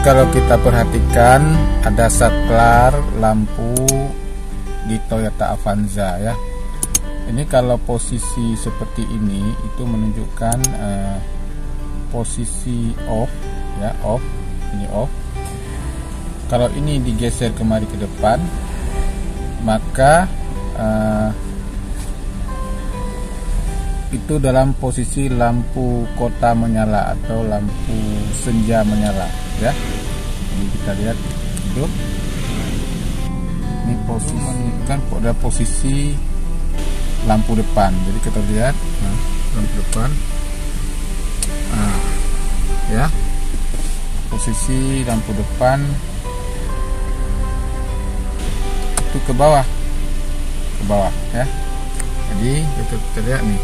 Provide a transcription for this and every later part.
kalau kita perhatikan ada saklar lampu di Toyota Avanza ya. Ini kalau posisi seperti ini itu menunjukkan posisi off ya, off. Ini off. Kalau ini digeser kemari ke depan, maka itu dalam posisi lampu kota menyala atau lampu senja menyala ya. Ini kita lihat hidup. Ini posisi kan pada posisi lampu depan. Jadi kita lihat lampu depan. Ya. Posisi lampu depan itu ke bawah ya. Jadi kita lihat nih,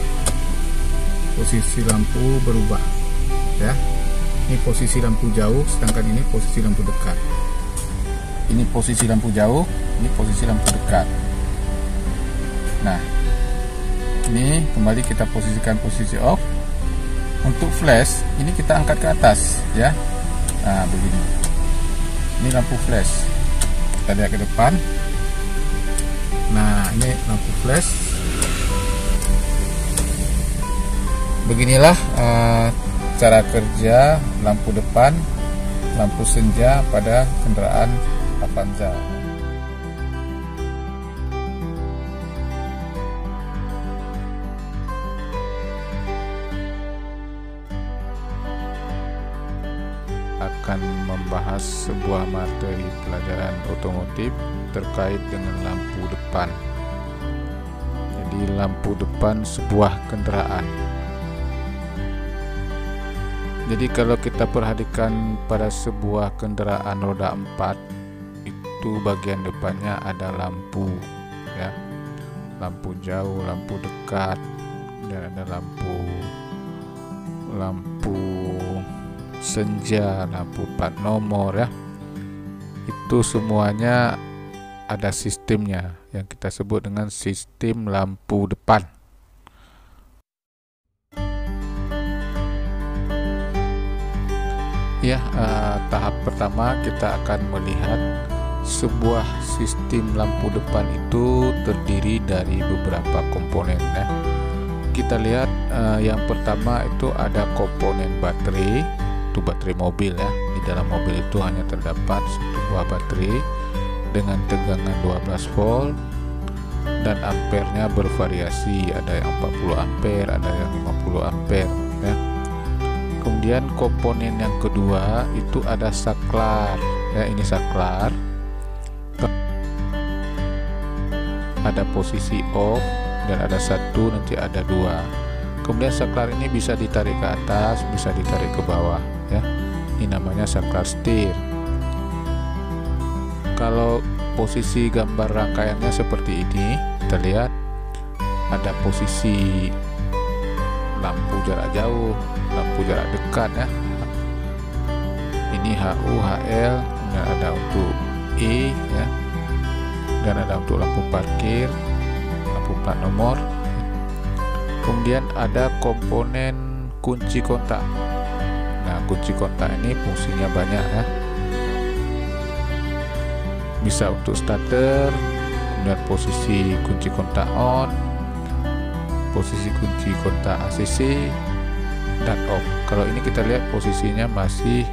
posisi lampu berubah ya. Ini posisi lampu jauh, sedangkan ini posisi lampu dekat. Ini posisi lampu jauh, ini posisi lampu dekat. Nah, ini kembali kita posisikan posisi off. Untuk flash ini kita angkat ke atas ya. Nah, begini. Ini lampu flash. Kita lihat ke depan. Nah, ini lampu flash. Beginilah cara kerja lampu depan, lampu senja pada kendaraan Avanza. Akan membahas sebuah materi pelajaran otomotif terkait dengan lampu depan. Jadi lampu depan sebuah kendaraan. Jadi kalau kita perhatikan pada sebuah kendaraan roda 4, itu bagian depannya ada lampu ya. Lampu jauh, lampu dekat, dan ada lampu senja, lampu plat nomor ya. Itu semuanya ada sistemnya yang kita sebut dengan sistem lampu depan. Ya, tahap pertama kita akan melihat sebuah sistem lampu depan itu terdiri dari beberapa komponen ya. Kita lihat yang pertama itu ada komponen baterai, itu baterai mobil ya. Di dalam mobil itu hanya terdapat satu buah baterai dengan tegangan 12 volt dan ampernya bervariasi, ada yang 40 ampere, ada yang 50 ampere ya. Kemudian komponen yang kedua itu ada saklar ya, ini saklar. Ada posisi off dan ada satu, nanti ada dua. Kemudian saklar ini bisa ditarik ke atas, bisa ditarik ke bawah ya. Ini namanya saklar setir. Kalau posisi gambar rangkaiannya seperti ini, kita lihat ada posisi lampu jarak jauh, lampu jarak dekat ya. Ini HU, HL, kemudian ada untuk E ya, dan ada untuk lampu parkir, lampu plat nomor. Kemudian ada komponen kunci kontak. Nah, kunci kontak ini fungsinya banyak ya. Bisa untuk starter, kemudian posisi kunci kontak on, posisi kunci kontak ACC, dan off. Kalau ini kita lihat posisinya masih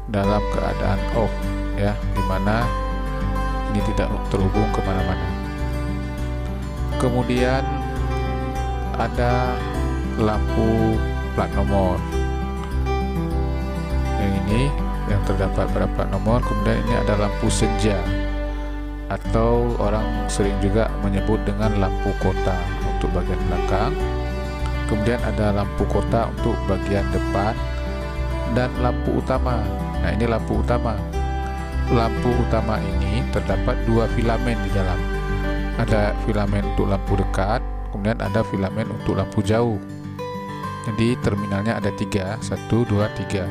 dalam keadaan off ya, dimana ini tidak terhubung kemana-mana. Kemudian ada lampu plat nomor. Yang ini yang terdapat pada plat nomor. Kemudian ini ada lampu senja, atau orang sering juga menyebut dengan lampu kota untuk bagian belakang. Kemudian ada lampu kota untuk bagian depan dan lampu utama. Nah, ini lampu utama. Lampu utama ini terdapat dua filamen di dalam. Ada filamen untuk lampu dekat, kemudian ada filamen untuk lampu jauh. Jadi terminalnya ada 3, 1, 2, 3.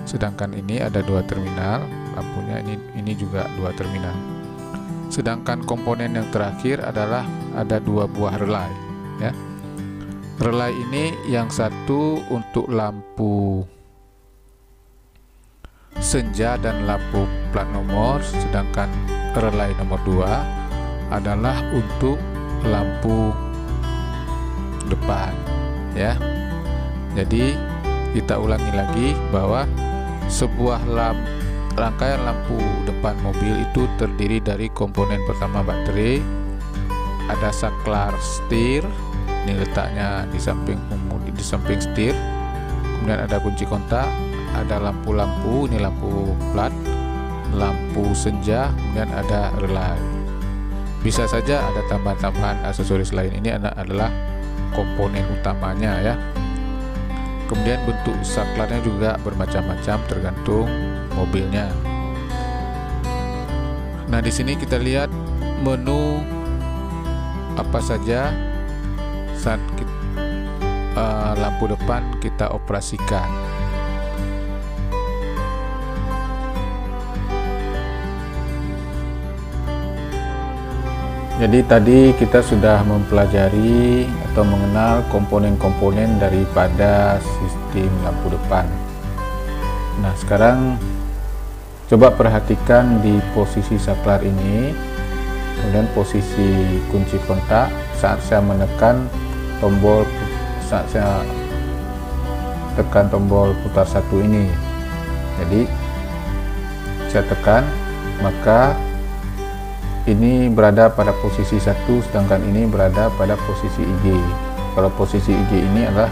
Sedangkan ini ada 2 terminal, lampunya ini juga 2 terminal. Sedangkan komponen yang terakhir adalah ada 2 buah relay ya. Relay ini yang satu untuk lampu senja dan lampu plat nomor, sedangkan relay nomor 2 adalah untuk lampu depan ya. Jadi kita ulangi lagi bahwa sebuah rangkaian lampu depan mobil itu terdiri dari komponen pertama baterai, ada saklar setir, ini letaknya di samping pengemudi, di samping setir, kemudian ada kunci kontak, ada lampu-lampu, ini lampu plat, lampu senja, kemudian ada relay. Bisa saja ada tambahan-tambahan aksesoris lain, ini adalah komponen utamanya ya. Kemudian bentuk saklarnya juga bermacam-macam tergantung mobilnya. Nah, di sini kita lihat menu apa saja saat lampu depan kita operasikan. Jadi tadi kita sudah mempelajari atau mengenal komponen-komponen daripada sistem lampu depan. Nah, sekarang coba perhatikan di posisi saklar ini, kemudian posisi kunci kontak saat saya menekan tombol, saat saya tekan tombol putar 1 ini. Jadi saya tekan, maka ini berada pada posisi 1, sedangkan ini berada pada posisi IG. Kalau posisi IG ini adalah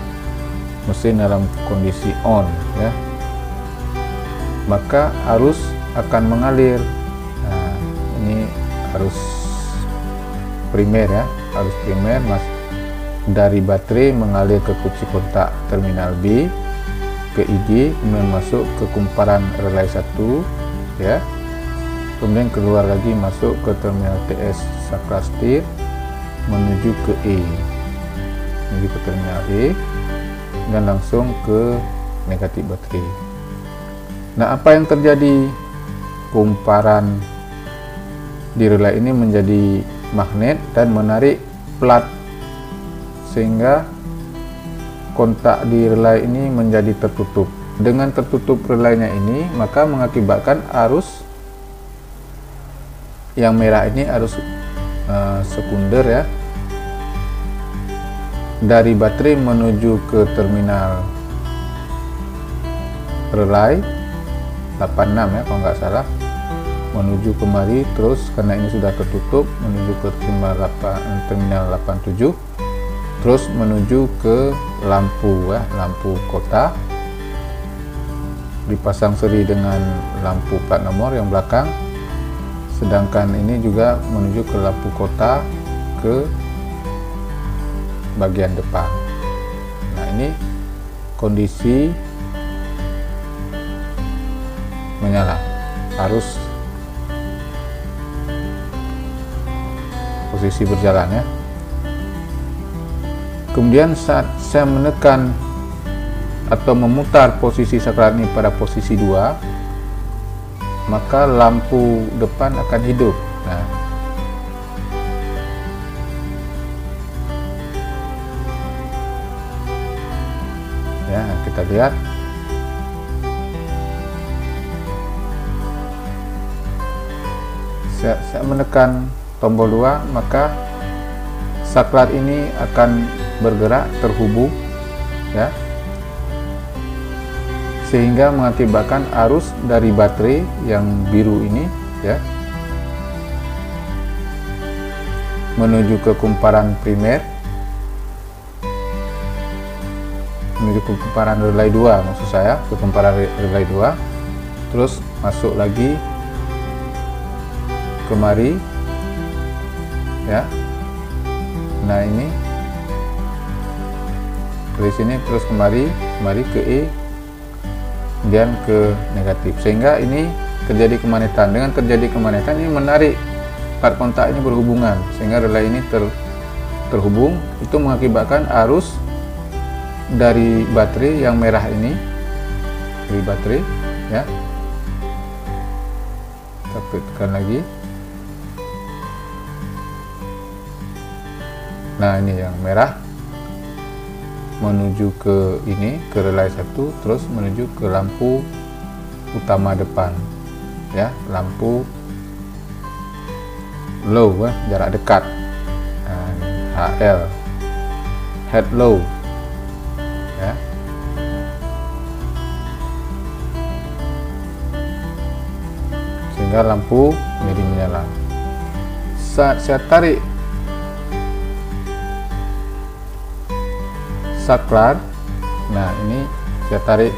mesin dalam kondisi on ya, maka arus akan mengalir. Nah, ini arus primer ya, arus primer dari baterai mengalir ke kunci kontak terminal B ke IG, kemudian masuk ke kumparan relay 1 ya, kemudian keluar lagi masuk ke terminal TS saklar setir menuju ke E, menuju ke terminal E dan langsung ke negatif baterai. Nah, apa yang terjadi? Kumparan di relay ini menjadi magnet dan menarik plat, sehingga kontak di relay ini menjadi tertutup. Dengan tertutup relaynya ini, maka mengakibatkan arus yang merah ini arus sekunder ya, dari baterai menuju ke terminal relay 86 ya kalau nggak salah, menuju kemari, terus karena ini sudah tertutup menuju ke terminal 87, terus menuju ke lampu ya, lampu kota, dipasang seri dengan lampu plat nomor yang belakang, sedangkan ini juga menuju ke lampu kota ke bagian depan. Nah, ini kondisi menyala, arus posisi berjalan ya. Kemudian saat saya menekan atau memutar posisi saklar ini pada posisi 2, maka lampu depan akan hidup. Nah, ya, kita lihat saya menekan tombol 2, maka saklar ini akan bergerak, terhubung ya, sehingga mengakibatkan arus dari baterai yang biru ini ya menuju ke kumparan primer, menuju ke kumparan relay 2, maksud saya ke kumparan relay 2, terus masuk lagi kemari ya. Nah, ini dari sini terus kemari ke E, kemudian ke negatif, sehingga ini terjadi kemagnetan. Dengan terjadi kemagnetan ini menarik plat kontak ini berhubungan, sehingga relay ini terhubung. Itu mengakibatkan arus dari baterai yang merah ini, dari baterai ya, kita tekan lagi. Nah, ini yang merah menuju ke ini, ke relay 1, terus menuju ke lampu utama depan, ya, lampu low, jarak dekat, HL, head low, ya. Sehingga lampu menjadi menyala. Saat saya tarik saklar, nah ini saya tarik,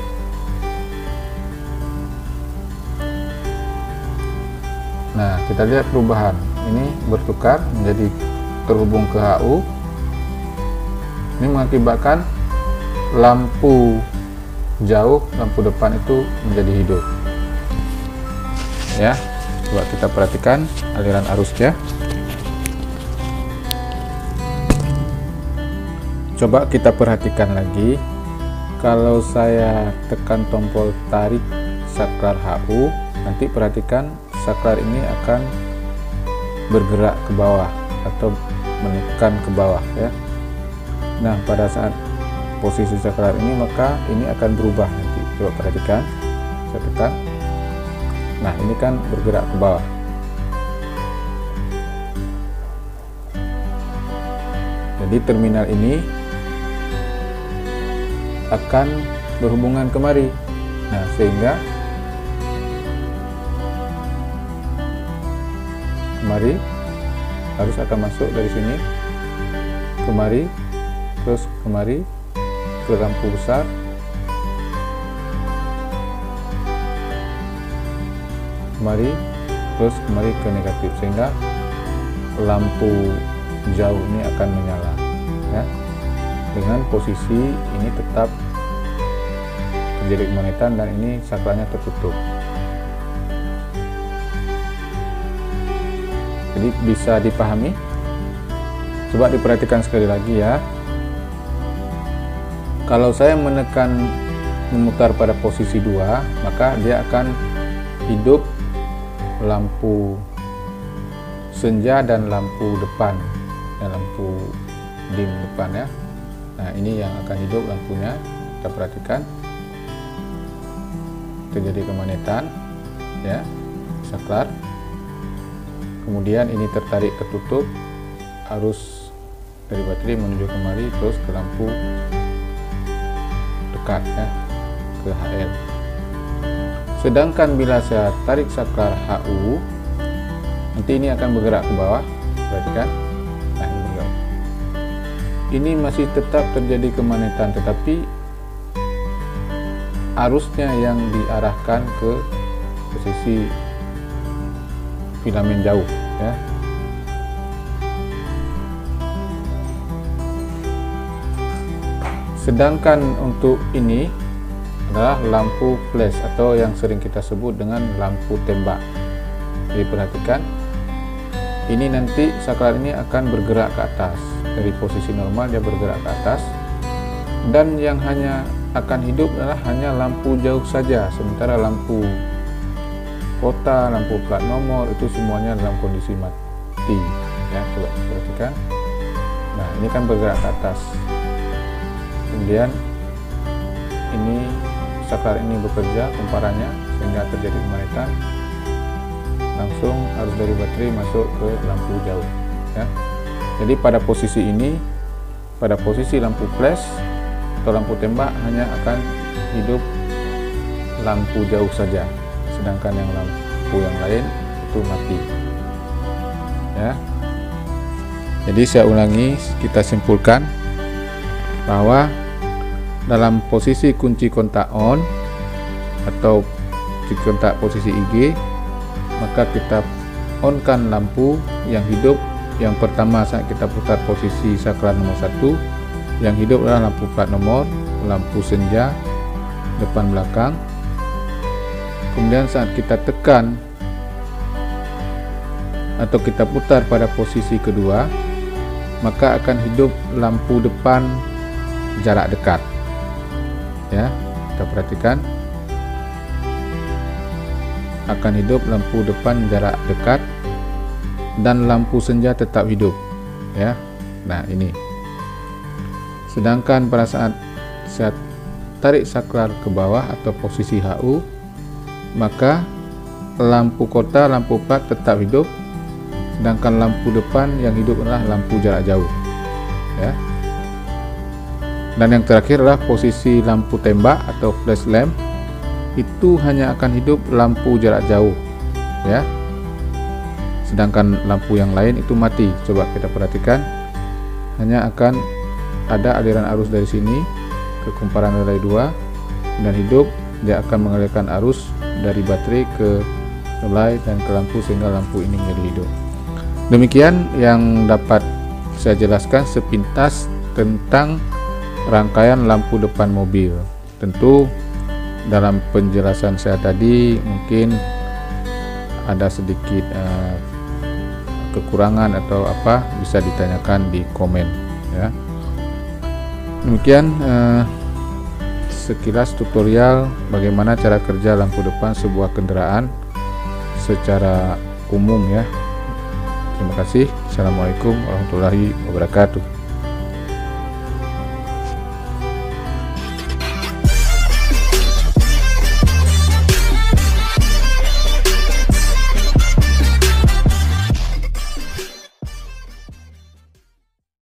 nah kita lihat perubahan, ini bertukar menjadi terhubung ke HU. Ini mengakibatkan lampu jauh, lampu depan itu menjadi hidup, ya. Coba kita perhatikan aliran arusnya. Coba kita perhatikan lagi, kalau saya tekan tombol tarik saklar HU, nanti perhatikan saklar ini akan bergerak ke bawah atau menekan ke bawah, ya. Nah, pada saat posisi saklar ini, maka ini akan berubah nanti. Coba perhatikan, saya tekan. Nah, ini kan bergerak ke bawah. Jadi terminal ini akan berhubungan kemari. Nah, sehingga kemari harus akan masuk dari sini, kemari, terus kemari ke lampu besar, kemari, terus kemari ke negatif, sehingga lampu jauh ini akan menyala, ya. Dengan posisi ini tetap terjadi kemagnetan dan ini saklarnya tertutup. Jadi bisa dipahami? Coba diperhatikan sekali lagi, ya. Kalau saya menekan memutar pada posisi 2, maka dia akan hidup lampu senja dan lampu depan, ya, lampu dim depan, ya. Nah, ini yang akan hidup lampunya. Kita perhatikan terjadi kemagnetan, ya, saklar. Kemudian ini tertarik ketutup, arus dari baterai menuju kemari, terus ke lampu dekat, ya, ke HL. Sedangkan bila saya tarik saklar HU, nanti ini akan bergerak ke bawah. Perhatikan, nah, ini bergerak. Ini masih tetap terjadi kemagnetan, tetapi arusnya yang diarahkan ke posisi filamen jauh, ya. Sedangkan untuk ini adalah lampu flash atau yang sering kita sebut dengan lampu tembak. Jadi perhatikan, ini nanti saklar ini akan bergerak ke atas. Dari posisi normal dia bergerak ke atas, dan yang hanya akan hidup adalah hanya lampu jauh saja, sementara lampu kota, lampu plat nomor itu semuanya dalam kondisi mati, ya. Coba perhatikan, nah ini kan bergerak ke atas, kemudian ini saklar ini bekerja kumparannya sehingga terjadi kemagnetan, langsung arus dari baterai masuk ke lampu jauh, ya. Jadi pada posisi ini, pada posisi lampu flash atau lampu tembak, hanya akan hidup lampu jauh saja, sedangkan yang lampu yang lain itu mati, ya. Jadi saya ulangi, kita simpulkan bahwa dalam posisi kunci kontak on atau kunci kontak posisi IG, maka kita on-kan lampu yang hidup. Yang pertama saat kita putar posisi saklar nomor 1, yang hidup adalah lampu plat nomor, lampu senja depan belakang. Kemudian saat kita tekan atau kita putar pada posisi kedua, maka akan hidup lampu depan jarak dekat, ya. Kita perhatikan, akan hidup lampu depan jarak dekat dan lampu senja tetap hidup, ya. Nah, ini. Sedangkan pada saat saya tarik saklar ke bawah atau posisi HU, maka lampu kota, lampu plat tetap hidup, sedangkan lampu depan yang hidup adalah lampu jarak jauh, ya. Dan yang terakhir adalah posisi lampu tembak atau flash lamp, itu hanya akan hidup lampu jarak jauh, ya. Sedangkan lampu yang lain itu mati. Coba kita perhatikan, hanya akan ada aliran arus dari sini ke kumparan relay 2 dan hidup. Dia akan mengalirkan arus dari baterai ke relay dan ke lampu sehingga lampu ini menjadi hidup. Demikian yang dapat saya jelaskan sepintas tentang rangkaian lampu depan mobil. Tentu dalam penjelasan saya tadi mungkin ada sedikit kekurangan atau apa, bisa ditanyakan di komen, ya. Demikian sekilas tutorial bagaimana cara kerja lampu depan sebuah kendaraan secara umum, ya. Terima kasih. Assalamualaikum warahmatullahi wabarakatuh.